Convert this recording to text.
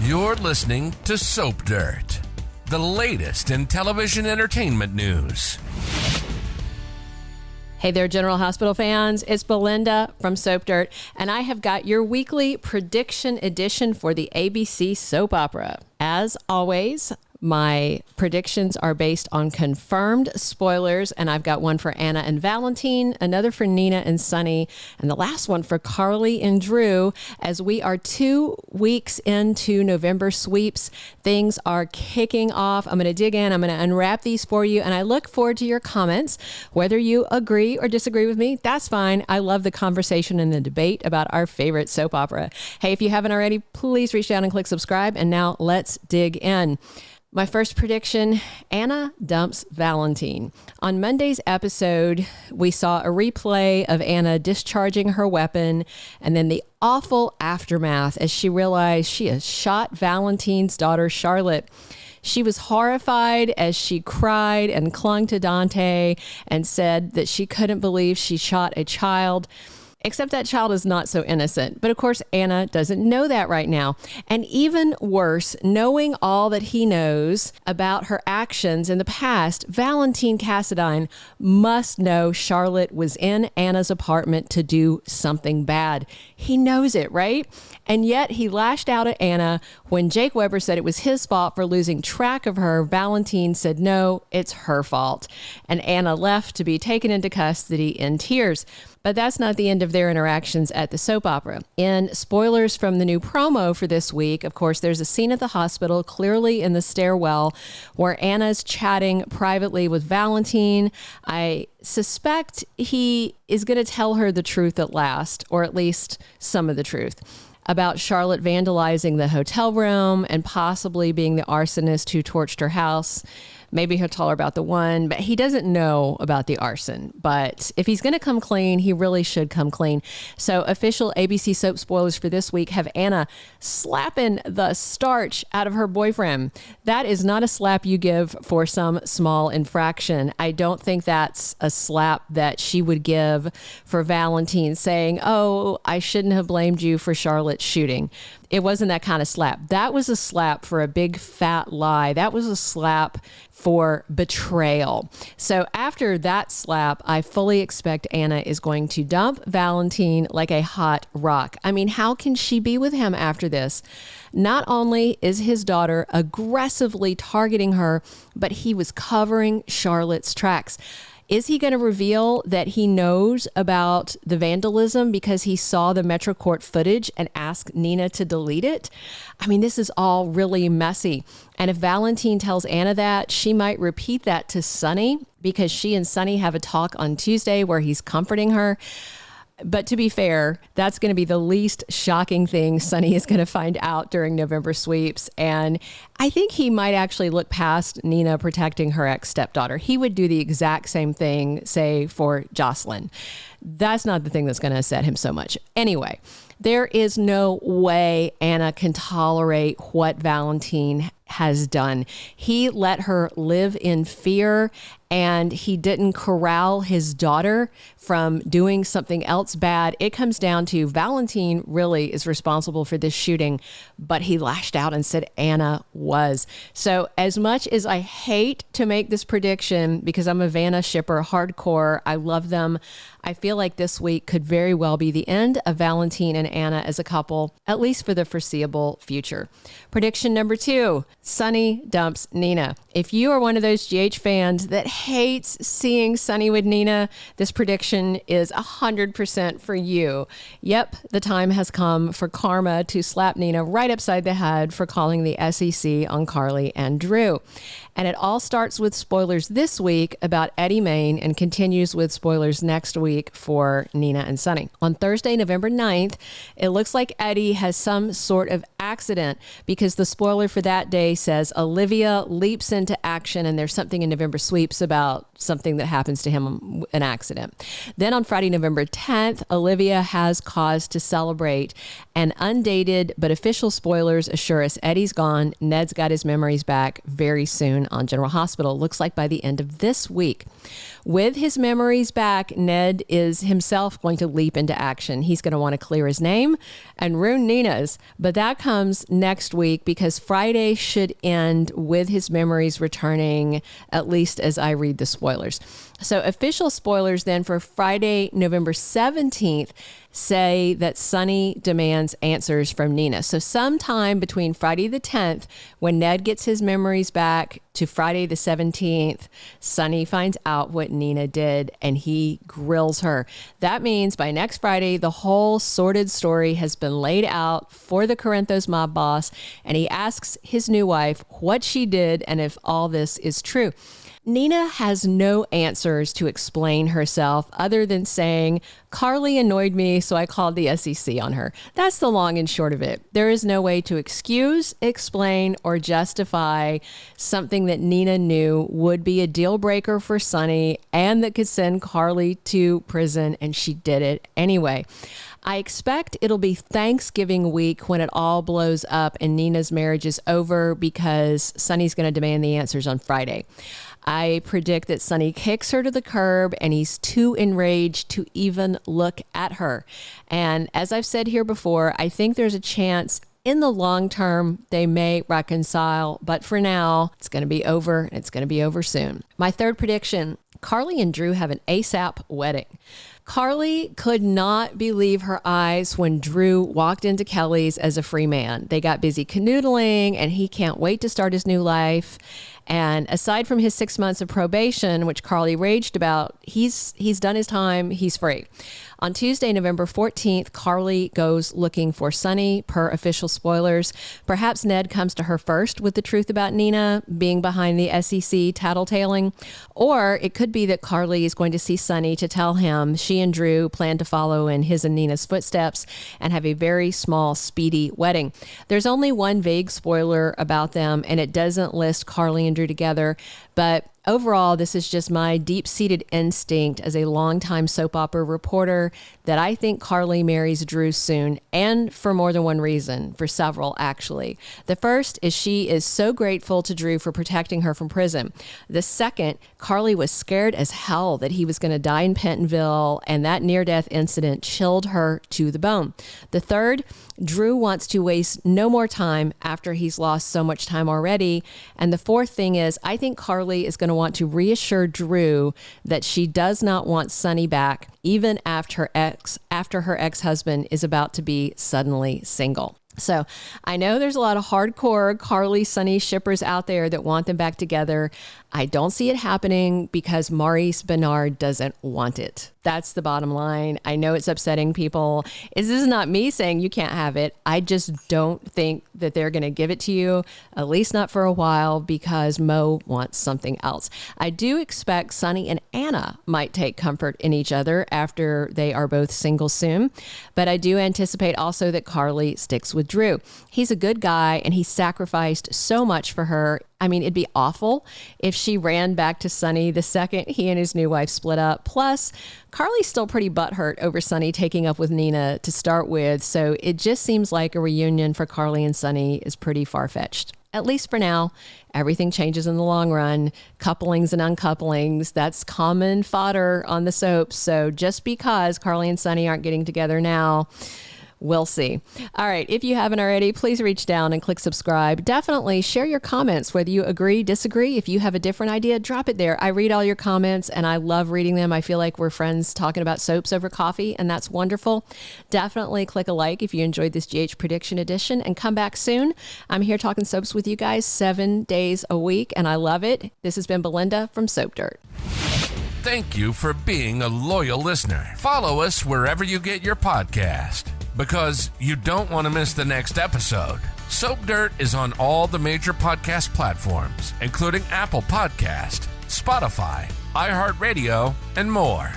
You're listening to Soap Dirt, the latest in television entertainment news. Hey there, General Hospital fans. It's Belinda from Soap Dirt, and I have got your weekly prediction edition for the ABC soap opera. As always, my predictions are based on confirmed spoilers, and I've got one for Anna and Valentine, another for Nina and Sonny, and the last one for Carly and Drew. As we are 2 weeks into November sweeps, things are kicking off. I'm going to dig in. I'm going to unwrap these for you, and I look forward to your comments. Whether you agree or disagree with me, that's fine. I love the conversation and the debate about our favorite soap opera. Hey, if you haven't already, please reach down and click subscribe. And now let's dig in. My first prediction, Anna dumps Valentine. On Monday's episode, we saw a replay of Anna discharging her weapon and then the awful aftermath as she realized she has shot Valentine's daughter, Charlotte. She was horrified as she cried and clung to Dante and said that she couldn't believe she shot a child. Except that child is not so innocent. But of course, Anna doesn't know that right now. And even worse, knowing all that he knows about her actions in the past, Valentin Cassadine must know Charlotte was in Anna's apartment to do something bad. He knows it, right? And yet he lashed out at Anna when Jake Weber said it was his fault for losing track of her. Valentine said, no, it's her fault. And Anna left to be taken into custody in tears. But that's not the end of their interactions at the soap opera. In spoilers from the new promo for this week, of course, there's a scene at the hospital, clearly in the stairwell, where Anna's chatting privately with Valentine. I suspect he is going to tell her the truth at last, or at least some of the truth, about Charlotte vandalizing the hotel room and possibly being the arsonist who torched her house. Maybe he'll tell her about the one, but he doesn't know about the arson. But if he's going to come clean, he really should come clean. So official ABC soap spoilers for this week have Anna slapping the starch out of her boyfriend. That is not a slap you give for some small infraction. I don't think that's a slap that she would give for Valentine saying, oh, I shouldn't have blamed you for Charlotte's shooting. It wasn't that kind of slap. That was a slap for a big fat lie. That was a slap for betrayal. So after that slap, I fully expect Anna is going to dump Valentine like a hot rock. I mean, how can she be with him after this? Not only is his daughter aggressively targeting her, but he was covering Charlotte's tracks. Is he going to reveal that he knows about the vandalism because he saw the Metro Court footage and ask Nina to delete it? I mean, this is all really messy. And if Valentine tells Anna that, she might repeat that to Sonny because she and Sonny have a talk on Tuesday where he's comforting her. But to be fair, that's going to be the least shocking thing Sonny is going to find out during November sweeps. And I think he might actually look past Nina protecting her ex-stepdaughter. He would do the exact same thing, say, for Jocelyn. That's not the thing that's going to upset him so much. Anyway, there is no way Anna can tolerate what Valentine has done. He let her live in fear, and he didn't corral his daughter from doing something else bad. It comes down to Valentine really is responsible for this shooting, but he lashed out and said Anna was. So as much as I hate to make this prediction because I'm a Vanna shipper hardcore, I love them, I feel like this week could very well be the end of Valentine and Anna as a couple, at least for the foreseeable future. Prediction number 2, Sonny dumps Nina. If you are one of those GH fans that hates seeing Sonny with Nina, this prediction is 100% for you. Yep, the time has come for karma to slap Nina right upside the head for calling the SEC on Carly and Drew. And it all starts with spoilers this week about Eddie Main and continues with spoilers next week for Nina and Sonny. On Thursday, November 9th, it looks like Eddie has some sort of accident because the spoiler for that day says Olivia leaps into action, and there's something in November sweeps about about something that happens to him, an accident. Then on Friday, November 10th, Olivia has cause to celebrate, and undated but official spoilers assure us Eddie's gone. Ned's got his memories back very soon on General Hospital. Looks like by the end of this week. With his memories back, Ned is himself going to leap into action. He's going to want to clear his name and ruin Nina's. But that comes next week because Friday should end with his memories returning, at least as I read the spoilers. So official spoilers then for Friday, November 17th say that Sonny demands answers from Nina. So sometime between Friday the 10th, when Ned gets his memories back, to Friday the 17th, Sonny finds out what Nina did and he grills her. That means by next Friday, the whole sordid story has been laid out for the Corinthos mob boss, and he asks his new wife what she did and if all this is true. Nina has no answers to explain herself other than saying, Carly annoyed me, so I called the SEC on her. That's the long and short of it. There is no way to excuse, explain, or justify something that Nina knew would be a deal breaker for Sonny and that could send Carly to prison, and she did it anyway. I expect it'll be Thanksgiving week when it all blows up and Nina's marriage is over because Sonny's going to demand the answers on Friday. I predict that Sonny kicks her to the curb and he's too enraged to even look at her. And as I've said here before, I think there's a chance in the long term they may reconcile, but for now it's going to be over and it's going to be over soon. My third prediction, Carly and Drew have an ASAP wedding. Carly could not believe her eyes when Drew walked into Kelly's as a free man. They got busy canoodling and he can't wait to start his new life. And aside from his 6 months of probation, which Carly raged about, he's done his time. He's free. On Tuesday, November 14th, Carly goes looking for Sonny, per official spoilers. Perhaps Ned comes to her first with the truth about Nina being behind the SEC tattletaling. Or it could be that Carly is going to see Sonny to tell him she and Drew plan to follow in his and Nina's footsteps and have a very small, speedy wedding. There's only one vague spoiler about them, and it doesn't list Carly and Drew together, but overall, this is just my deep-seated instinct as a longtime soap opera reporter that I think Carly marries Drew soon, and for more than one reason, for several actually. The first is she is so grateful to Drew for protecting her from prison. The second, Carly was scared as hell that he was going to die in Pentonville, and that near-death incident chilled her to the bone. The third, Drew wants to waste no more time after he's lost so much time already. And the fourth thing is, I think Carly is going to want to reassure Drew that she does not want Sonny back, even after her ex-husband is about to be suddenly single. So I know there's a lot of hardcore Carly Sonny shippers out there that want them back together. I don't see it happening because Maurice Benard doesn't want it. That's the bottom line. I know it's upsetting people. This is not me saying you can't have it. I just don't think that they're going to give it to you, at least not for a while, because Mo wants something else. I do expect Sonny and Anna might take comfort in each other after they are both single soon. But I do anticipate also that Carly sticks with Drew. He's a good guy and he sacrificed so much for her. I mean, it'd be awful if she ran back to Sonny the second he and his new wife split up. Plus, Carly's still pretty butthurt over Sonny taking up with Nina to start with. So it just seems like a reunion for Carly and Sonny is pretty far-fetched. At least for now. Everything changes in the long run. Couplings and uncouplings, that's common fodder on the soaps. So just because Carly and Sonny aren't getting together now, we'll see. All right. If you haven't already, please reach down and click subscribe. Definitely share your comments, whether you agree, disagree. If you have a different idea, drop it there. I read all your comments and I love reading them. I feel like we're friends talking about soaps over coffee, and that's wonderful. Definitely click a like if you enjoyed this GH Prediction Edition, and come back soon. I'm here talking soaps with you guys 7 days a week, and I love it. This has been Belinda from Soap Dirt. Thank you for being a loyal listener. Follow us wherever you get your podcast, because you don't want to miss the next episode. Soap Dirt is on all the major podcast platforms, including Apple Podcast, Spotify, iHeartRadio, and more.